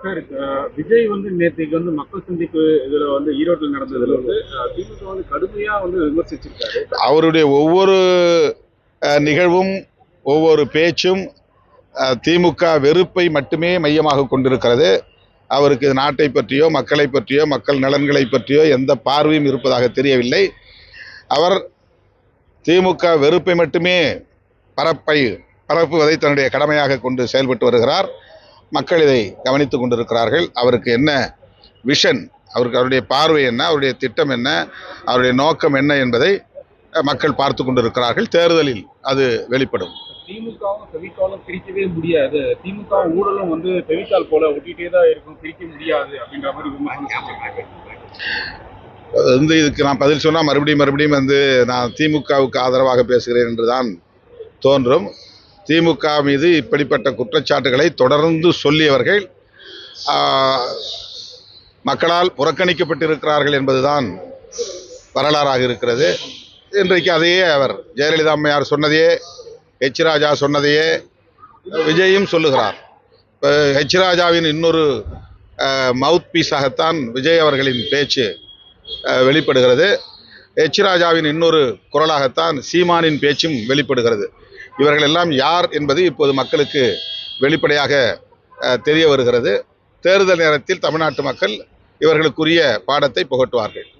Sir, Vijay நேத்தைக்கு மக்கள் சந்திப்பு இதுல ஈரோட்டில் நடந்ததுல திமுக கடுமையா விமர்சிச்சிருக்காரு. அவருடைய ஒவ்வொரு நிகழ்வும் ஒவ்வொரு பேச்சும் திமுக வெறுப்பை மட்டுமே மையமாக கொண்டிருக்கிறது. அவருக்கு நாட்டை பற்றியோ மக்களை பற்றியோ மக்கள் நலன்களை பற்றியோ எந்த பார்வையும் இருப்பதாக தெரியவில்லை. அவர் திமுக வெறுப்பை மட்டுமே பரப்புவதை தன்னுடைய கடமையாக கொண்டு செயல்பட்டு வருகிறார். மக்கள் இதை கவனித்துக் கொண்டிருக்கிறார்கள். அவருக்கு என்ன விஷன், அவருடைய பார்வை என்ன, அவருடைய திட்டம் என்ன, அவருடைய நோக்கம் என்ன என்பதை மக்கள் பார்த்து கொண்டிருக்கிறார்கள். தேர்தலில் அது வெளிப்படும். திமுகவும் ஃபெவிகாலும் பிரிக்கவே முடியாது, திமுக ஊழலும் ஃபெவிகால் போல ஒட்டிகிட்டே தான் இருக்கும், பிரிக்க முடியாது அப்படின்ற மாதிரி இதுக்கு நான் பதில் சொன்னால் மறுபடியும் நான் திமுகவுக்கு ஆதரவாக பேசுகிறேன் என்றுதான் தோன்றும். திமுக மீது இப்படிப்பட்ட குற்றச்சாட்டுகளை தொடர்ந்து சொல்லியவர்கள் மக்களால் புறக்கணிக்கப்பட்டிருக்கிறார்கள் என்பதுதான் வரலாறாக இருக்கிறது. இன்றைக்கு அதையே அவர் ஜெயலலிதா அம்மையார் சொன்னதையே, ஹெச் ராஜா சொன்னதையே விஜயும் சொல்லுகிறார். இப்போ ஹெச் ராஜாவின் இன்னொரு மவுத் பீஸாகத்தான் விஜய் அவர்களின் பேச்சு வெளிப்படுகிறது. ஹெச் ராஜாவின் இன்னொரு குரலாகத்தான் சீமானின் பேச்சும் வெளிப்படுகிறது. இவர்கள் எல்லாம் யார் என்பது இப்போது மக்களுக்கு வெளிப்படையாக தெரிய வருகிறது. தேர்தல் நேரத்தில் தமிழ்நாட்டு மக்கள் இவர்களுக்குரிய பாடத்தை புகட்டுவார்கள்.